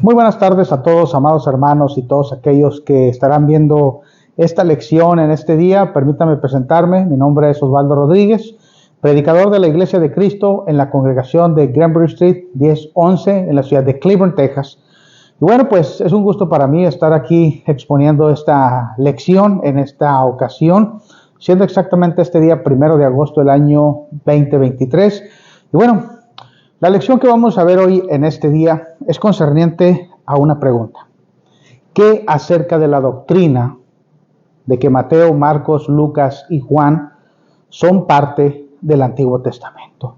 Muy buenas tardes a todos, amados hermanos y todos aquellos que estarán viendo esta lección en este día. Permítanme presentarme. Mi nombre es Osvaldo Rodríguez, predicador de la Iglesia de Cristo en la congregación de Granbury Street 1011 en la ciudad de Cleburne, Texas. Y bueno, pues es un gusto para mí estar aquí exponiendo esta lección en esta ocasión, siendo exactamente este día 1 de agosto del año 2023. Y bueno, la lección que vamos a ver hoy en este día es concerniente a una pregunta. ¿Qué acerca de la doctrina de que Mateo, Marcos, Lucas y Juan son parte del Antiguo Testamento?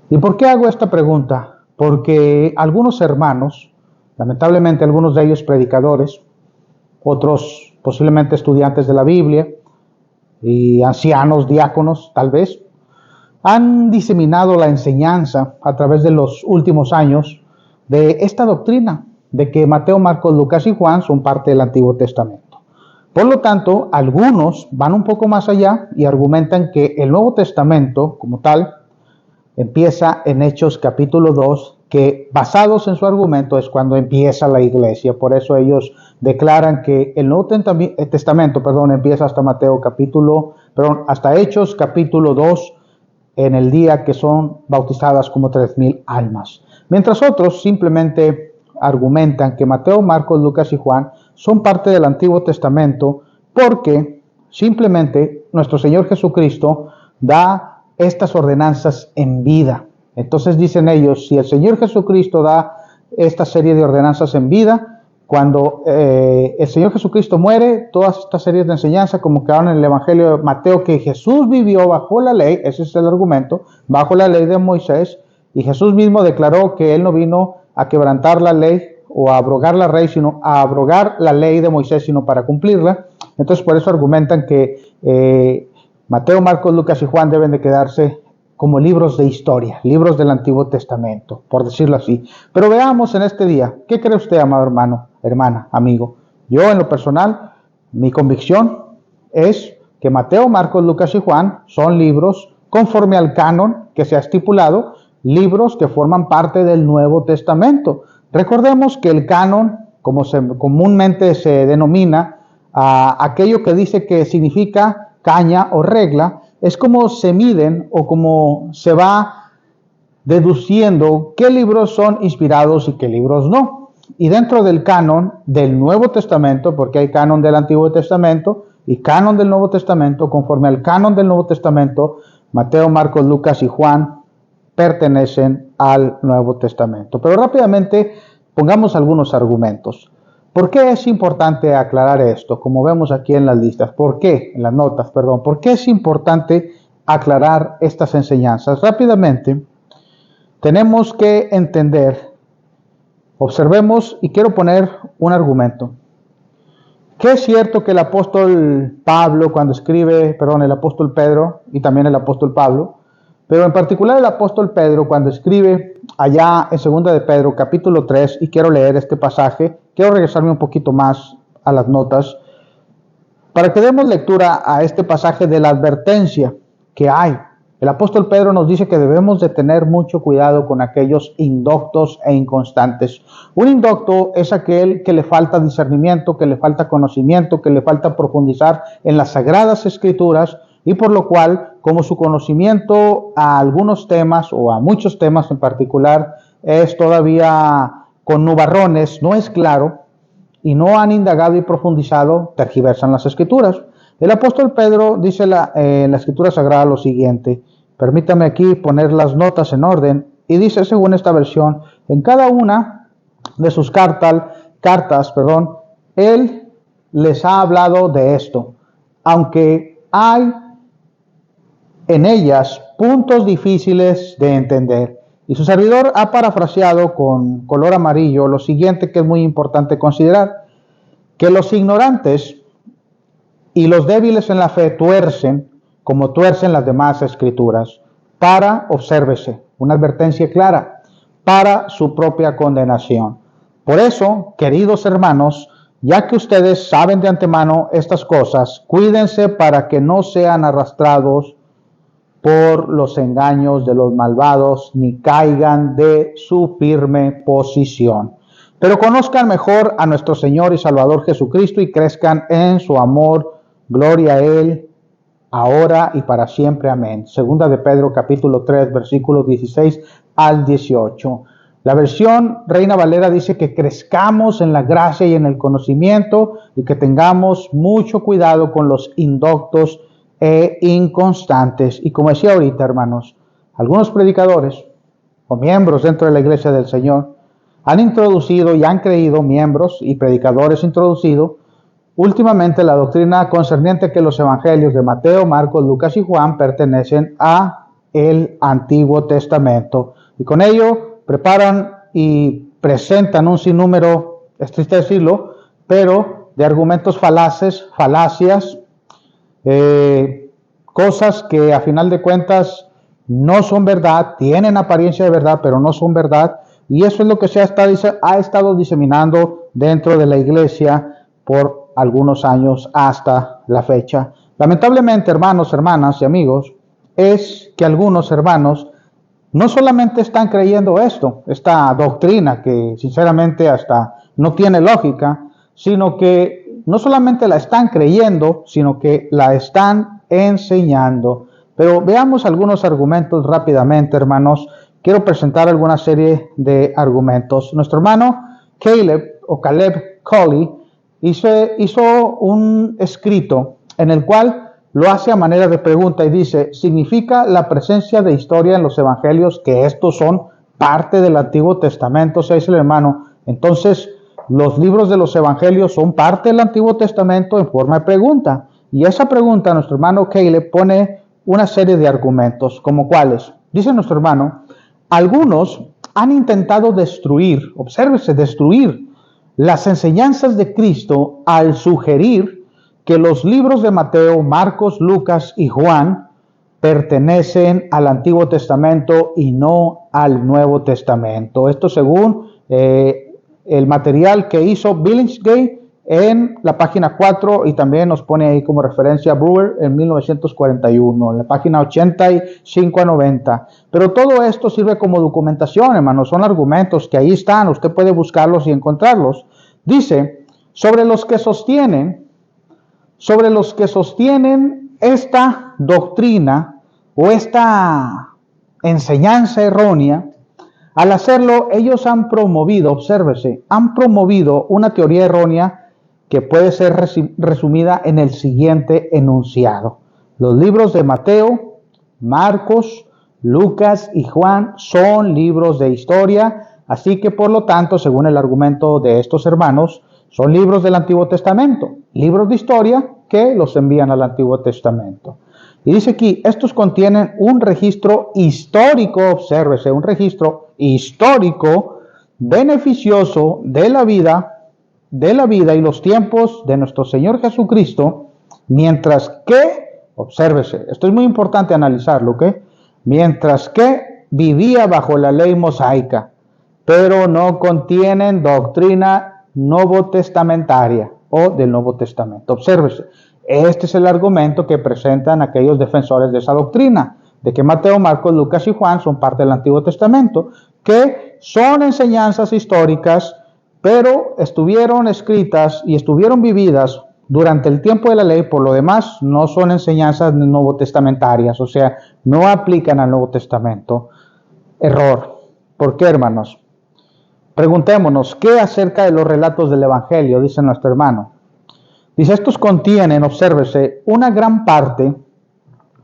¿Y por qué hago esta pregunta? Porque algunos hermanos, lamentablemente algunos de ellos predicadores, otros posiblemente estudiantes de la Biblia y ancianos, diáconos tal vez, han diseminado la enseñanza a través de los últimos años de esta doctrina de que Mateo, Marcos, Lucas y Juan son parte del Antiguo Testamento. Por lo tanto, algunos van un poco más allá y argumentan que el Nuevo Testamento como tal empieza en Hechos capítulo 2, que basados en su argumento es cuando empieza la iglesia. Por eso ellos declaran que el Nuevo Testamento empieza hasta Hechos capítulo 2, en el día que son bautizadas como 3,000 almas. Mientras otros simplemente argumentan que Mateo, Marcos, Lucas y Juan son parte del Antiguo Testamento porque simplemente nuestro Señor Jesucristo da estas ordenanzas en vida. Entonces dicen ellos, si el Señor Jesucristo da esta serie de ordenanzas en vida, cuando el Señor Jesucristo muere, todas estas series de enseñanza, como quedaron en el Evangelio de Mateo, que Jesús vivió bajo la ley, ese es el argumento, bajo la ley de Moisés, y Jesús mismo declaró que Él no vino a quebrantar la ley o a abrogar la ley de Moisés, sino para cumplirla. Entonces por eso argumentan que Mateo, Marcos, Lucas y Juan deben de quedarse como libros de historia, libros del Antiguo Testamento, por decirlo así. Pero veamos en este día, ¿qué cree usted, amado hermano, hermana, amigo? Yo, en lo personal, mi convicción es que Mateo, Marcos, Lucas y Juan son libros conforme al canon que se ha estipulado, libros que forman parte del Nuevo Testamento. Recordemos que el canon, como comúnmente se denomina, aquello que dice que significa caña o regla, es como se miden o como se va deduciendo qué libros son inspirados y qué libros no. Y dentro del canon del Nuevo Testamento, porque hay canon del Antiguo Testamento y canon del Nuevo Testamento, conforme al canon del Nuevo Testamento, Mateo, Marcos, Lucas y Juan pertenecen al Nuevo Testamento. Pero rápidamente pongamos algunos argumentos. ¿Por qué es importante aclarar esto? Como vemos aquí en las listas, en las notas, ¿por qué es importante aclarar estas enseñanzas? Rápidamente, tenemos que entender, observemos, y quiero poner un argumento. Que es cierto que el apóstol Pedro y también el apóstol Pablo, pero en particular el apóstol Pedro cuando escribe allá en 2 de Pedro capítulo 3, y quiero leer este pasaje, quiero regresarme un poquito más a las notas, para que demos lectura a este pasaje de la advertencia que hay. El apóstol Pedro nos dice que debemos de tener mucho cuidado con aquellos indoctos e inconstantes. Un indocto es aquel que le falta discernimiento, que le falta conocimiento, que le falta profundizar en las Sagradas Escrituras, y por lo cual, como su conocimiento a algunos temas o a muchos temas en particular es todavía con nubarrones, no es claro, y no han indagado y profundizado, tergiversan las Escrituras. El apóstol Pedro dice en la Escritura Sagrada lo siguiente, permítame aquí poner las notas en orden, y dice según esta versión, en cada una de sus cartas, él les ha hablado de esto, aunque hay en ellas puntos difíciles de entender. Y su servidor ha parafraseado con color amarillo lo siguiente, que es muy importante considerar, que los ignorantes y los débiles en la fe tuercen como tuercen las demás escrituras, obsérvese, una advertencia clara, para su propia condenación. Por eso, queridos hermanos, ya que ustedes saben de antemano estas cosas, cuídense para que no sean arrastrados por los engaños de los malvados, ni caigan de su firme posición. Pero conozcan mejor a nuestro Señor y Salvador Jesucristo y crezcan en su amor. Gloria a Él, ahora y para siempre. Amén. Segunda de Pedro, capítulo 3, versículos 16 al 18. La versión Reina Valera dice que crezcamos en la gracia y en el conocimiento y que tengamos mucho cuidado con los indoctos e inconstantes. Y como decía ahorita, hermanos, algunos predicadores o miembros dentro de la iglesia del Señor han introducido y han creído, miembros y predicadores introducido últimamente la doctrina concerniente que los evangelios de Mateo, Marcos, Lucas y Juan pertenecen a el Antiguo Testamento. Y con ello preparan y presentan un sinnúmero, es triste decirlo, pero de argumentos falacias, cosas que a final de cuentas no son verdad, tienen apariencia de verdad, pero no son verdad. Y eso es lo que se ha estado diseminando dentro de la iglesia por algunos años hasta la fecha. Lamentablemente, hermanos, hermanas y amigos, es que algunos hermanos no solamente están creyendo esta doctrina que sinceramente hasta no tiene lógica, sino que no solamente la están creyendo, sino que la están enseñando. Pero veamos algunos argumentos rápidamente, hermanos. Quiero presentar alguna serie de argumentos. Nuestro hermano Caleb Colley hizo un escrito en el cual lo hace a manera de pregunta y dice: ¿significa la presencia de historia en los evangelios que estos son parte del Antiguo Testamento? O sea, dice el hermano, entonces los libros de los evangelios son parte del Antiguo Testamento en forma de pregunta. Y esa pregunta nuestro hermano Caleb pone una serie de argumentos, como cuáles. Dice nuestro hermano: algunos han intentado destruir las enseñanzas de Cristo al sugerir que los libros de Mateo, Marcos, Lucas y Juan pertenecen al Antiguo Testamento y no al Nuevo Testamento. Esto según el material que hizo Billingsgate en la página 4 y también nos pone ahí como referencia Brewer en 1941, en la página 85 a 90. Pero todo esto sirve como documentación, hermanos, son argumentos que ahí están, usted puede buscarlos y encontrarlos. Dice, sobre los que sostienen esta doctrina o esta enseñanza errónea, al hacerlo ellos han promovido una teoría errónea que puede ser resumida en el siguiente enunciado. Los libros de Mateo, Marcos, Lucas y Juan son libros de historia, así que por lo tanto, según el argumento de estos hermanos, son libros del Antiguo Testamento, libros de historia que los envían al Antiguo Testamento. Y dice aquí, estos contienen un registro histórico, obsérvese, un registro histórico beneficioso de la vida y los tiempos de nuestro Señor Jesucristo, mientras que, obsérvese, esto es muy importante analizarlo, ¿ok? Mientras que vivía bajo la ley mosaica, pero no contienen doctrina novotestamentaria o del Nuevo Testamento. Obsérvese, este es el argumento que presentan aquellos defensores de esa doctrina, de que Mateo, Marcos, Lucas y Juan son parte del Antiguo Testamento, que son enseñanzas históricas, pero estuvieron escritas y estuvieron vividas durante el tiempo de la ley, por lo demás no son enseñanzas novotestamentarias, o sea, no aplican al Nuevo Testamento. Error. ¿Por qué, hermanos? Preguntémonos, ¿qué acerca de los relatos del Evangelio? Dice nuestro hermano. Dice, estos contienen, obsérvese, una gran parte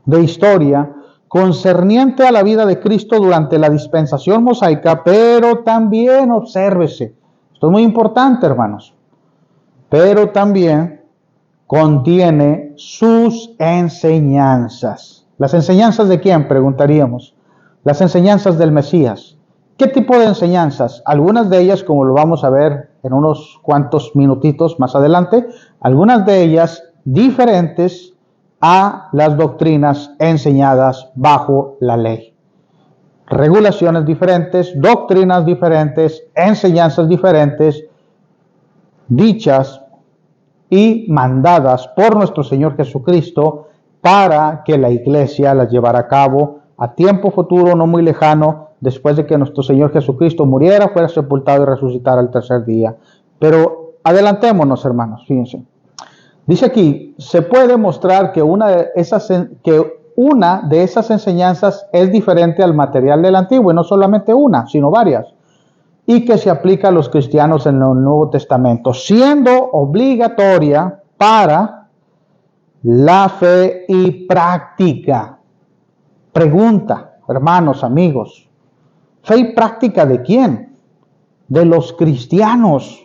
de historia concerniente a la vida de Cristo durante la dispensación mosaica, pero también, obsérvese, esto es muy importante, hermanos, pero también contiene sus enseñanzas. ¿Las enseñanzas de quién? Preguntaríamos. Las enseñanzas del Mesías. ¿Qué tipo de enseñanzas? Algunas de ellas, como lo vamos a ver en unos cuantos minutitos más adelante, algunas de ellas diferentes a las doctrinas enseñadas bajo la ley. Regulaciones diferentes, doctrinas diferentes, enseñanzas diferentes, dichas y mandadas por nuestro Señor Jesucristo para que la iglesia las llevara a cabo a tiempo futuro, no muy lejano, después de que nuestro Señor Jesucristo muriera, fuera sepultado y resucitara al tercer día. Pero adelantémonos, hermanos, fíjense. Dice aquí, se puede mostrar que una de esas enseñanzas es diferente al material del Antiguo, y no solamente una, sino varias, y que se aplica a los cristianos en el Nuevo Testamento, siendo obligatoria para la fe y práctica. Pregunta, hermanos, amigos, ¿fe y práctica de quién? De los cristianos.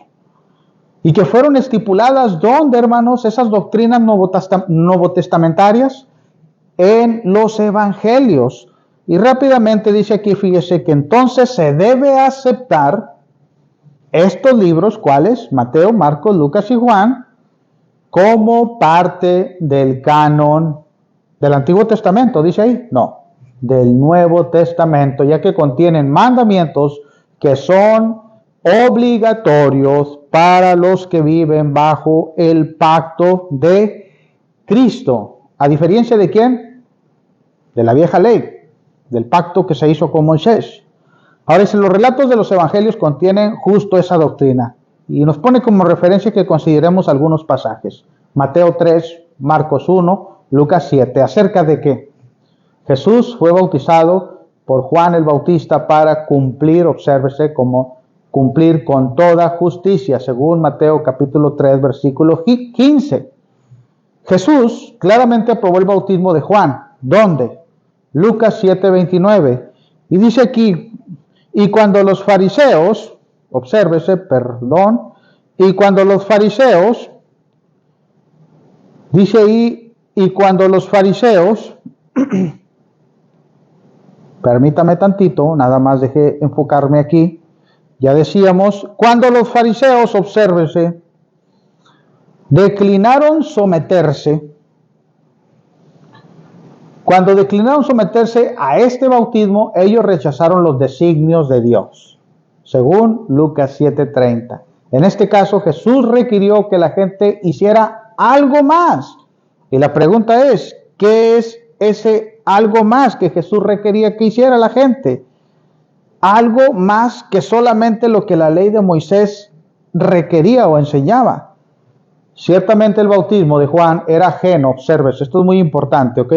Y que fueron estipuladas, ¿dónde, hermanos? Esas doctrinas novotestamentarias en los evangelios. Y rápidamente dice aquí, fíjese que entonces se debe aceptar estos libros, ¿cuáles? Mateo, Marcos, Lucas y Juan, como parte del canon del Antiguo Testamento, dice ahí. No, del Nuevo Testamento, ya que contienen mandamientos que son obligatorios para los que viven bajo el pacto de Cristo. ¿A diferencia de quién? De la vieja ley, del pacto que se hizo con Moisés. Ahora, si los relatos de los evangelios contienen justo esa doctrina, y nos pone como referencia que consideremos algunos pasajes. Mateo 3, Marcos 1, Lucas 7. ¿Acerca de qué? Jesús fue bautizado por Juan el Bautista para cumplir, obsérvese, como cumplir con toda justicia, según Mateo capítulo 3, versículo 15. Jesús claramente aprobó el bautismo de Juan. ¿Dónde? Lucas 7, 29. Y dice aquí, y cuando los fariseos, obsérvese, y cuando los fariseos, dice ahí, y cuando los fariseos, permítame tantito, nada más deje enfocarme aquí, ya decíamos, cuando los fariseos, obsérvese, declinaron someterse a este bautismo, ellos rechazaron los designios de Dios, según Lucas 7:30. En este caso, Jesús requirió que la gente hiciera algo más. Y la pregunta es, ¿qué es ese algo más que Jesús requería que hiciera la gente? Algo más que solamente lo que la ley de Moisés requería o enseñaba. Ciertamente el bautismo de Juan era ajeno, obsérvese, esto es muy importante, ¿ok?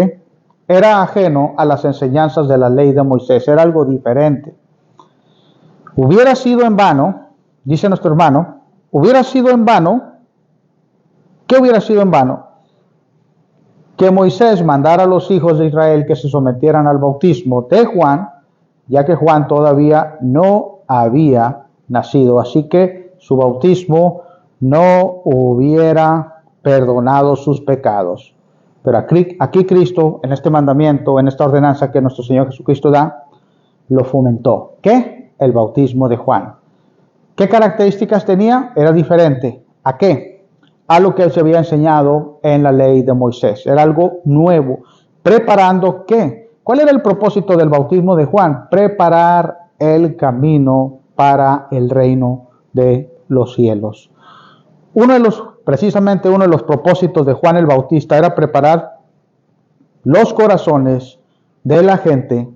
Era ajeno a las enseñanzas de la ley de Moisés, era algo diferente. Hubiera sido en vano, dice nuestro hermano, hubiera sido en vano, ¿qué hubiera sido en vano? Que Moisés mandara a los hijos de Israel que se sometieran al bautismo de Juan, ya que Juan todavía no había nacido, así que su bautismo no hubiera perdonado sus pecados. Pero aquí Cristo, en este mandamiento, en esta ordenanza que nuestro Señor Jesucristo da, lo fomentó. ¿Qué? El bautismo de Juan. ¿Qué características tenía? Era diferente. ¿A qué? A lo que se había enseñado en la ley de Moisés. Era algo nuevo. ¿Preparando qué? ¿Cuál era el propósito del bautismo de Juan? Preparar el camino para el reino de los cielos. Precisamente uno de los propósitos de Juan el Bautista era preparar los corazones de la gente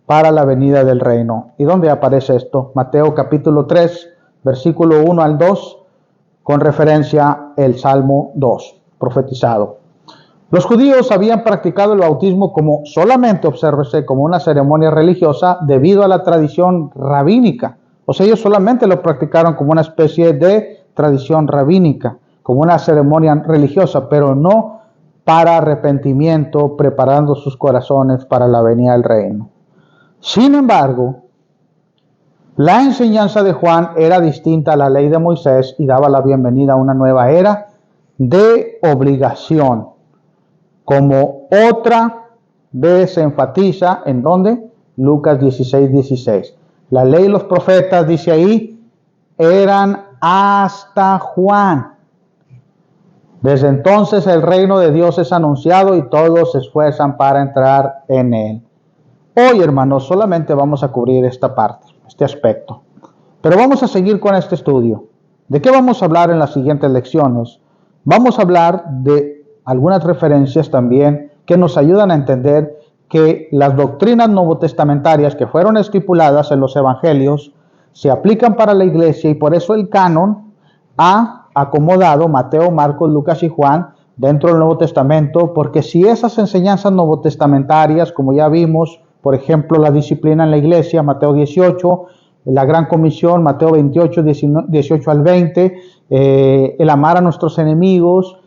para la venida del reino. ¿Y dónde aparece esto? Mateo capítulo 3, versículo 1 al 2, con referencia al Salmo 2, profetizado. Los judíos habían practicado el bautismo como solamente, obsérvese, como una ceremonia religiosa debido a la tradición rabínica. O sea, ellos solamente lo practicaron como una especie de tradición rabínica, como una ceremonia religiosa, pero no para arrepentimiento, preparando sus corazones para la venida del reino. Sin embargo, la enseñanza de Juan era distinta a la ley de Moisés y daba la bienvenida a una nueva era de obligación. Como otra vez se enfatiza, ¿en dónde? Lucas 16:16. La ley y los profetas, dice ahí, eran hasta Juan. Desde entonces el reino de Dios es anunciado y todos se esfuerzan para entrar en él. Hoy, hermanos, solamente vamos a cubrir esta parte, este aspecto. Pero vamos a seguir con este estudio. ¿De qué vamos a hablar en las siguientes lecciones? Vamos a hablar de algunas referencias también que nos ayudan a entender que las doctrinas novotestamentarias que fueron estipuladas en los evangelios se aplican para la iglesia, y por eso el canon ha acomodado Mateo, Marcos, Lucas y Juan dentro del Nuevo Testamento, porque si esas enseñanzas novotestamentarias, como ya vimos, por ejemplo, la disciplina en la iglesia, Mateo 18, la Gran Comisión, Mateo 28, 18 al 20, el amar a nuestros enemigos,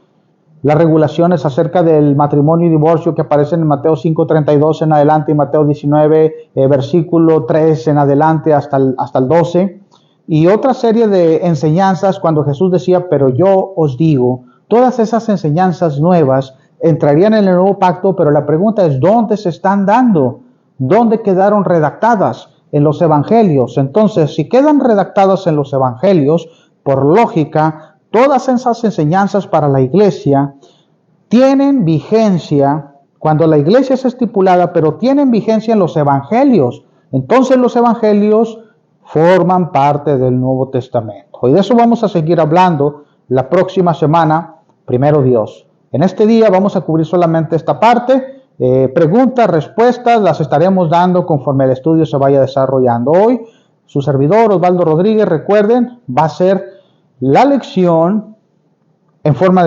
las regulaciones acerca del matrimonio y divorcio que aparecen en Mateo 5:32 en adelante y Mateo 19, versículo 3 en adelante hasta el 12, y otra serie de enseñanzas cuando Jesús decía, pero yo os digo, todas esas enseñanzas nuevas entrarían en el nuevo pacto, pero la pregunta es, ¿dónde se están dando? ¿Dónde quedaron redactadas? En los evangelios. Entonces, si quedan redactadas en los evangelios, por lógica, todas esas enseñanzas para la iglesia tienen vigencia cuando la iglesia es estipulada, pero tienen vigencia en los evangelios. Entonces los evangelios forman parte del Nuevo Testamento. Y de eso vamos a seguir hablando la próxima semana, primero Dios. En este día vamos a cubrir solamente esta parte. Preguntas, respuestas, las estaremos dando conforme el estudio se vaya desarrollando. Hoy, su servidor Osvaldo Rodríguez, recuerden, va a ser la lección en forma de